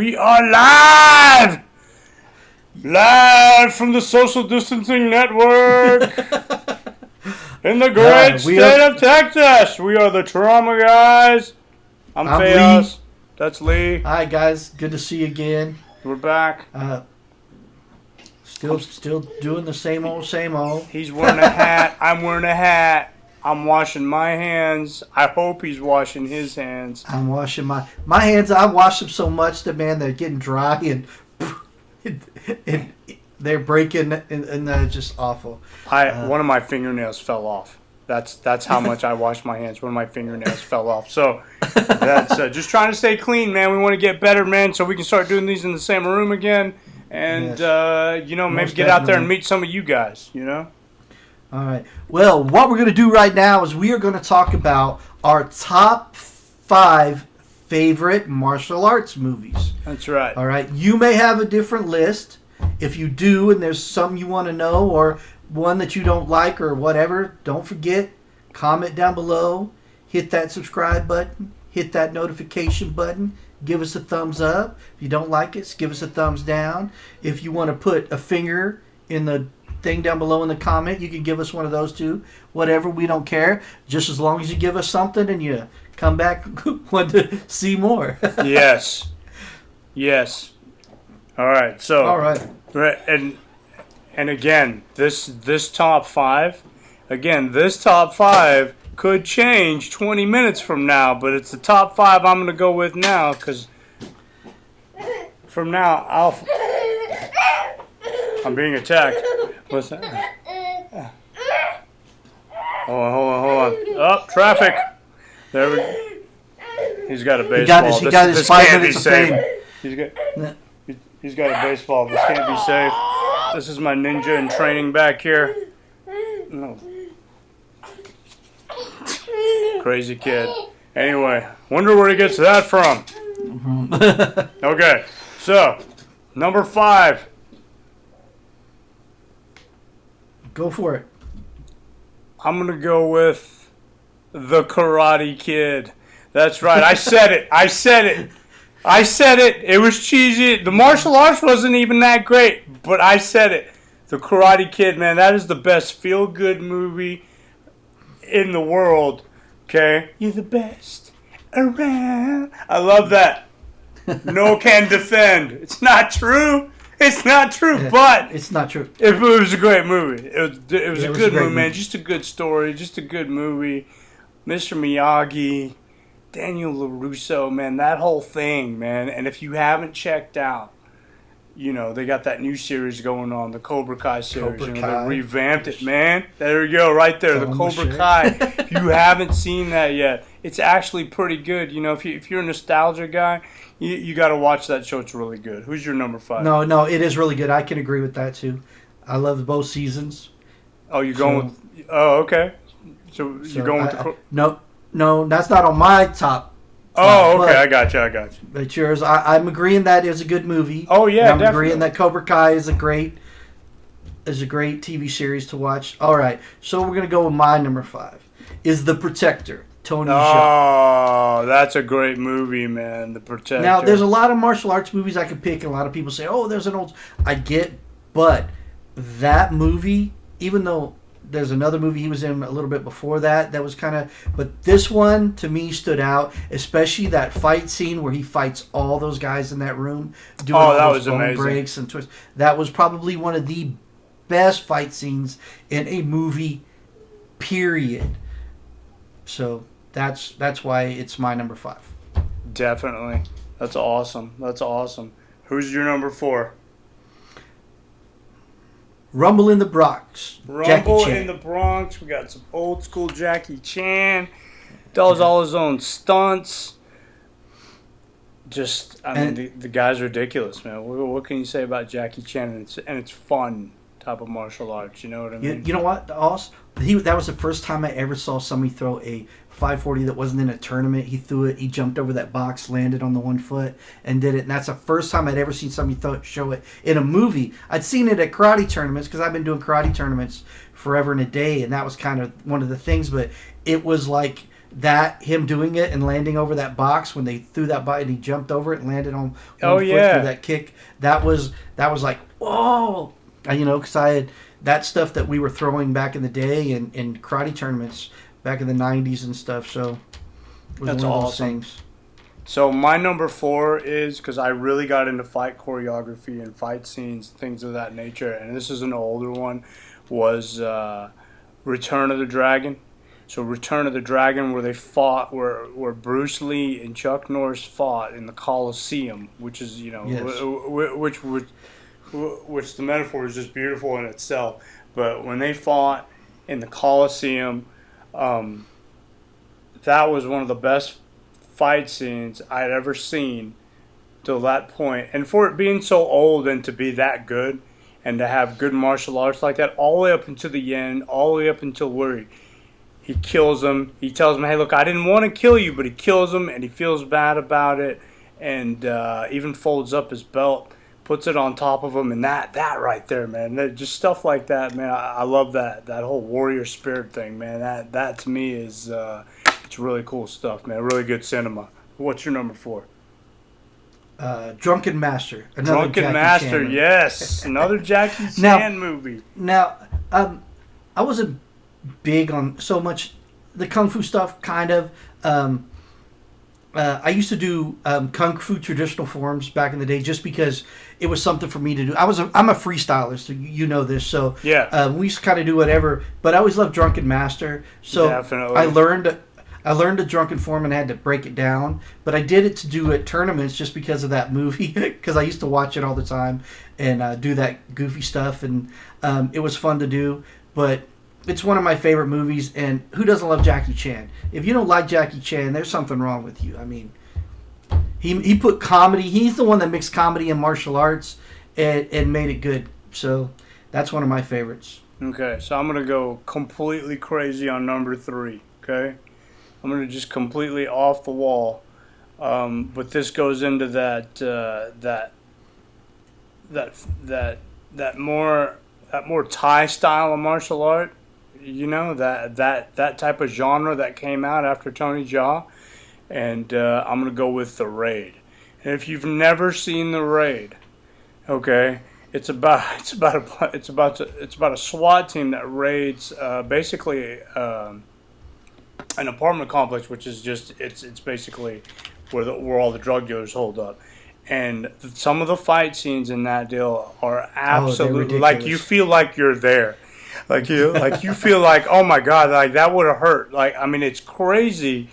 We are live! Live from the Social Distancing Network in the great state of Texas. We are the Trauma Guys. I'm Feos. Lee. That's Lee. Hi, guys. Good to see you again. We're back. Still doing the same old. He's wearing a hat. I'm wearing a hat. I'm washing my hands. I hope he's washing his hands. I'm washing my hands. I wash them so much that, man, they're getting dry and they're breaking and they're just awful. One of my fingernails fell off. That's how much I wash my hands. One of my fingernails fell off. So that's just trying to stay clean, man. We want to get better, man, so we can start doing these in the same room again. And, maybe get out there and meet some of you guys, All right. Well, what we're going to do right now is we are going to talk about our top 5 favorite martial arts movies. That's right. All right. You may have a different list. If you do and there's some you want to know or one that you don't like or whatever, don't forget, comment down below, hit that subscribe button, hit that notification button, give us a thumbs up. If you don't like it, give us a thumbs down. If you want to put a finger in the thing down below in the comment, you can give us one of those too. Whatever, we don't care. Just as long as you give us something and you come back want to see more. Yes. All right. So. All right. And again, this top 5. Again, this top 5 could change 20 minutes from now, but it's the top 5 I'm going to go with now because from now I'm being attacked. What's that? Hold on. Oh, traffic. There we go. He's got a baseball. He got his 5 minutes of fame. He's got a baseball. This can't be safe. This is my ninja in training back here. No. Crazy kid. Anyway, wonder where he gets that from. Okay, so number 5. Go for it. I'm gonna go with the Karate Kid. That's right. I said it. It was cheesy. The martial arts wasn't even that great, but I said it. The Karate Kid, man, that is the best feel-good movie in the world. Okay? You're the best around. I love that. No can defend. It's not true. But it's not true. It was a great movie. It was a good movie, man. Just a good story. Just a good movie. Mr. Miyagi, Daniel LaRusso, man, that whole thing, man. And if you haven't checked out, they got that new series going on, the Cobra Kai series. They revamped it, man. There you go, right there, the Cobra Kai. If you haven't seen that yet, it's actually pretty good. If you're a nostalgia guy, you got to watch that show. It's really good. Who's your number 5? No, it is really good. I can agree with that too. I love both seasons. Oh, you're going with? Oh, okay. So you're going with the? No, that's not on my top. Oh, okay. I got you. But yours, I'm agreeing that is a good movie. Oh yeah, I'm agreeing that Cobra Kai is a great TV series to watch. All right, so we're gonna go with my number 5. Is The Protector, Tony Jaa. Oh, that's a great movie, man. The Protector. Now, there's a lot of martial arts movies I could pick, and a lot of people say, "Oh, there's an old." I get, but that movie, even though there's another movie he was in a little bit before that was kind of... But this one, to me, stood out. Especially that fight scene where he fights all those guys in that room. Doing all those bone breaks and twists. That was probably one of the best fight scenes in a movie, period. So that's why it's my number 5. Definitely. That's awesome. Who's your number 4? Rumble in the Bronx. Rumble in the Bronx. We got some old school Jackie Chan. Does all his own stunts. The guy's ridiculous, man. What can you say about Jackie Chan? And it's fun type of martial arts. You know what I mean? You know what? Also, that was the first time I ever saw somebody throw a 540 that wasn't in a tournament. He threw it. He jumped over that box, landed on the one foot, and did it. And that's the first time I'd ever seen somebody show it in a movie. I'd seen it at karate tournaments because I've been doing karate tournaments forever and a day, and that was kind of one of the things. But it was like that him doing it and landing over that box when they threw that body and he jumped over it and landed on Oh one foot yeah. through that kick. That was like, whoa, because I had that stuff that we were throwing back in the day in karate tournaments back in the 90s and stuff. So it was That's one of those awesome. things. So my number 4 is, because I really got into fight choreography and fight scenes, things of that nature, and this is an older one, was Return of the Dragon. So Return of the Dragon, where they fought, where Bruce Lee and Chuck Norris fought in the Coliseum, which is Yes. which the metaphor is just beautiful in itself. But when they fought in the Coliseum, that was one of the best fight scenes I'd ever seen till that point. And for it being so old and to be that good and to have good martial arts like that all the way up until the end, all the way up until where he kills him. He tells him, hey, look, I didn't want to kill you, but he kills him and he feels bad about it and even folds up his belt, puts it on top of him, and that right there, man, just stuff like that, man. I love that whole warrior spirit thing, man. That to me is it's really cool stuff, man. Really good cinema. What's your number 4? Drunken Master. Drunken Jackie Master, Chan yes, another Jackie Chan movie. Now, I wasn't big on so much the kung fu stuff. Kind of. I used to do kung fu traditional forms back in the day, just because it was something for me to do. I'm a freestyler, so you know this. So yeah, we used to kind of do whatever. But I always loved Drunken Master. So definitely. I learned a drunken form and had to break it down, but I did it to do at tournaments just because of that movie, because I used to watch it all the time and do that goofy stuff, and it was fun to do. But it's one of my favorite movies, and who doesn't love Jackie Chan? If you don't like Jackie Chan, there's something wrong with you. I mean, he put comedy. He's the one that mixed comedy and martial arts and made it good. So that's one of my favorites. Okay, so I'm gonna go completely crazy on number 3. Okay. I'm gonna just completely off the wall, but this goes into that more Thai style of martial art, that type of genre that came out after Tony Jaa, and I'm gonna go with The Raid. And if you've never seen The Raid, okay, it's about a SWAT team that raids basically. An apartment complex, which is just it's basically where all the drug dealers hold up, and some of the fight scenes in that deal are absolutely like you feel like you're there, like you feel like, oh my god, like that would have hurt. Like, I mean, it's crazy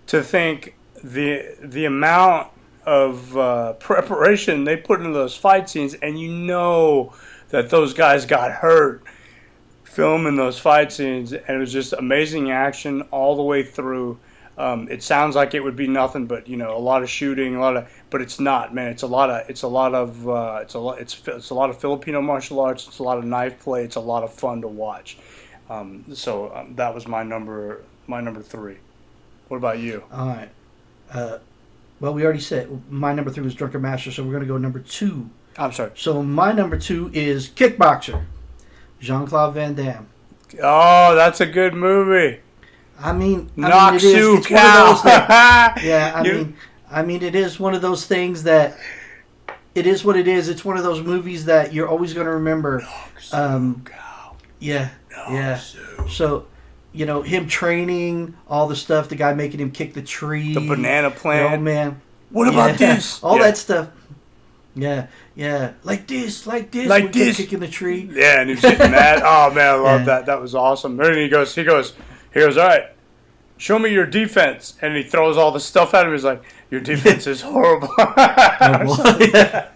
to think the amount of preparation they put into those fight scenes, and that those guys got hurt filming those fight scenes, and it was just amazing action all the way through. It sounds like it would be nothing but a lot of shooting, but it's not, man. It's a lot of Filipino martial arts. It's a lot of knife play. It's a lot of fun to watch. So that was my number 3. What about you? All right. Well, we already said my number 3 was Drunken Master, so we're going to go number 2. I'm sorry. So my number 2 is Kickboxer. Jean-Claude Van Damme. Oh, that's a good movie. I mean, Knock it is. Sue It's one of Cow. those things. Yeah, I mean, it is one of those things that it is what it is. It's one of those movies that you're always going to remember. Knock Sue Cow. Yeah, Knock Sue. So, him training, all the stuff, the guy making him kick the tree, The banana plant. Oh man, What about this? All that stuff. Yeah. Like this. Kicking the tree. Yeah, and he was hitting that. Oh man, I love that. That was awesome. And he goes, all right, show me your defense. And he throws all the stuff at him. He's like, your defense is horrible. Yeah.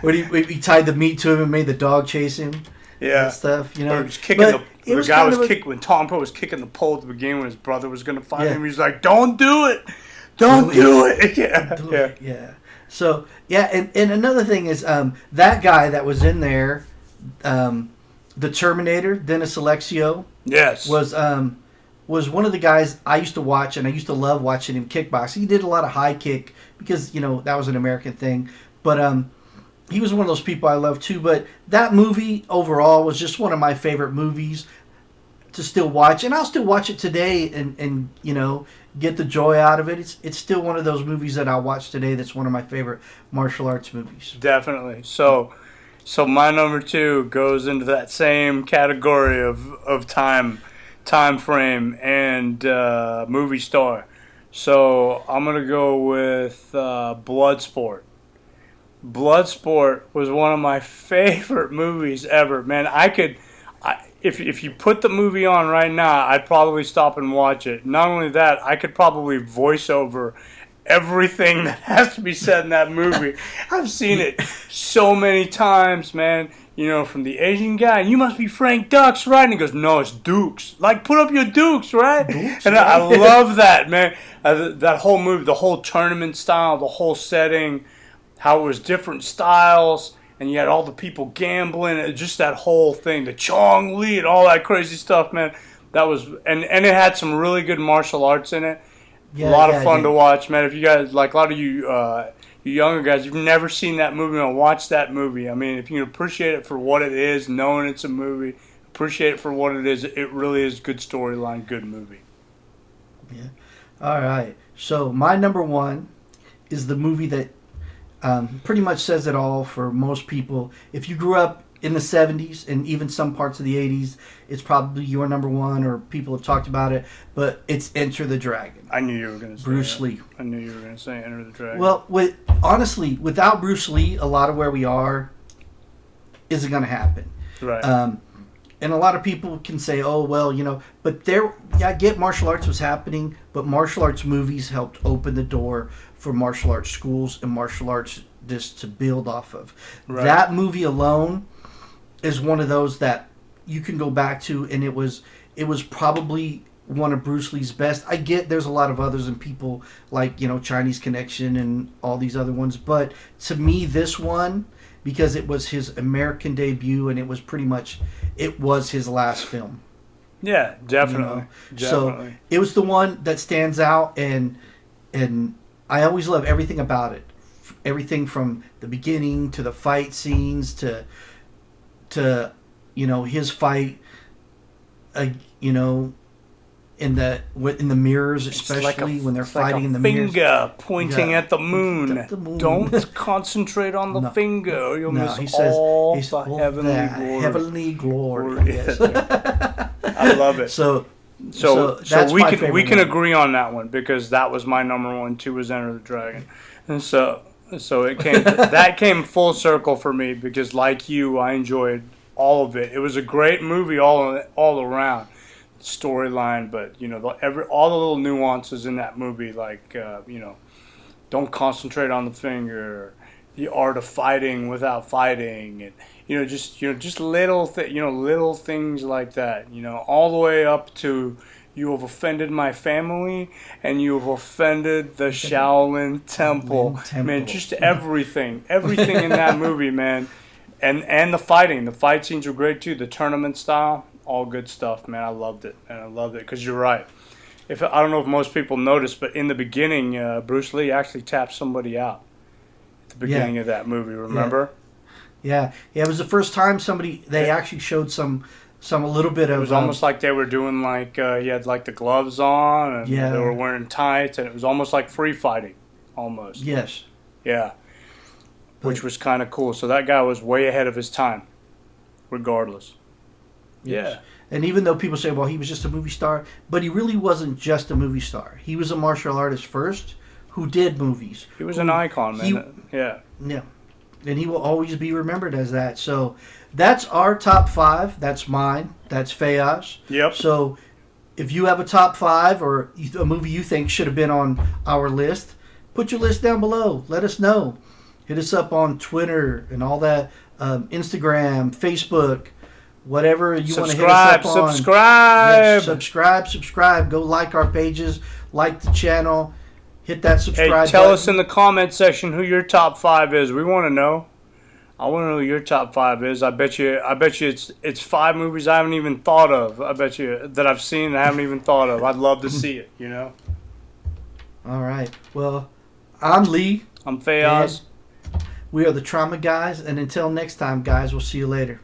When he tied the meat to him and made the dog chase him. Yeah. And stuff, He was kicking when Tom Pro was kicking the pole at the beginning when his brother was going to fight him. He's like, don't do it. Don't do it. Yeah. So, and another thing is that guy that was in there, the Terminator, Dennis Alexio, yes, was one of the guys I used to watch, and I used to love watching him kickbox. He did a lot of high kick because, that was an American thing. But he was one of those people I love too. But that movie overall was just one of my favorite movies. to still watch, and I'll still watch it today, and get the joy out of it. It's still one of those movies that I'll watch today. That's one of my favorite martial arts movies. Definitely. So my number 2 goes into that same category of time frame and movie star. So I'm gonna go with Bloodsport. Bloodsport was one of my favorite movies ever. Man, if you put the movie on right now, I'd probably stop and watch it. Not only that, I could probably voice over everything that has to be said in that movie. I've seen it so many times, man. From the Asian guy, you must be Frank Dux, right? And he goes, no, it's Dukes. Like, put up your Dukes, right? Dukes, and I love that, man. That whole movie, the whole tournament style, the whole setting, how it was different styles, and you had all the people gambling, just that whole thing, the Chong Li and all that crazy stuff, man. That was, and it had some really good martial arts in it. Yeah, a lot of fun to watch, man. If you guys, like a lot of you younger guys, you've never seen that movie, man, watch that movie. I mean, if you can appreciate it for what it is, knowing it's a movie, appreciate it for what it is, it really is good storyline, good movie. Yeah. All right. So my number 1 is the movie that pretty much says it all for most people. If you grew up in the 70s and even some parts of the 80s, it's probably your number 1, or people have talked about it, but it's Enter the Dragon. I knew you were going to say Bruce Lee. I knew you were going to say Enter the Dragon. Well, honestly, without Bruce Lee, a lot of where we are isn't going to happen. Right. And a lot of people can say, oh, well, but I get martial arts was happening, but martial arts movies helped open the door for martial arts schools and martial arts just to build off of. Right. That movie alone is one of those that you can go back to, and it was probably one of Bruce Lee's best. I get there's a lot of others and people like, Chinese Connection and all these other ones, but to me, this one, because it was his American debut and it was his last film. Yeah, definitely. So it was the one that stands out, and I always love everything about it. Everything from the beginning to the fight scenes to his fight, in the mirrors, especially when they're fighting in the mirrors. Finger pointing at the moon. Don't concentrate on the finger. You'll miss all the heavenly glory. Yes. I love it. So we can agree on that one, because that was my number 1 too, was Enter the Dragon, and so it came that came full circle for me, because like you, I enjoyed all of it. It was a great movie all around. Storyline, but all the little nuances in that movie, like don't concentrate on the finger, the art of fighting without fighting, and just little little things like that, all the way up to you have offended my family and you have offended the Shaolin Temple. Man, just everything in that movie, man, and the fight scenes were great too, the tournament style. All good stuff, man. I loved it, because you're right. I don't know if most people noticed, but in the beginning, Bruce Lee actually tapped somebody out at the beginning of that movie. Remember? Yeah. It was the first time they actually showed a little bit of. It was almost like they were doing he had like the gloves on, and they were wearing tights, and it was almost like free fighting, almost. Yes. Yeah. Which was kind of cool. So that guy was way ahead of his time, regardless. Yes. Yeah. And even though people say, well, he was just a movie star, but he really wasn't just a movie star. He was a martial artist first who did movies. He was an icon, man. Yeah. And he will always be remembered as that. So that's our top 5. That's mine. That's Fayaz. Yep. So if you have a top 5 or a movie you think should have been on our list, put your list down below. Let us know. Hit us up on Twitter and all that, Instagram, Facebook. Whatever you want to hit us up on. Subscribe. Yes, subscribe. Go like our pages, like the channel, hit that subscribe button. Tell us in the comment section who your top 5 is. We want to know. I want to know who your top 5 is. I bet you it's 5 movies I haven't even thought of. I bet you that I've seen and I haven't even thought of. I'd love to see it, All right. Well, I'm Lee. I'm Fayaz. We are the Trauma Guys, and until next time, guys, we'll see you later.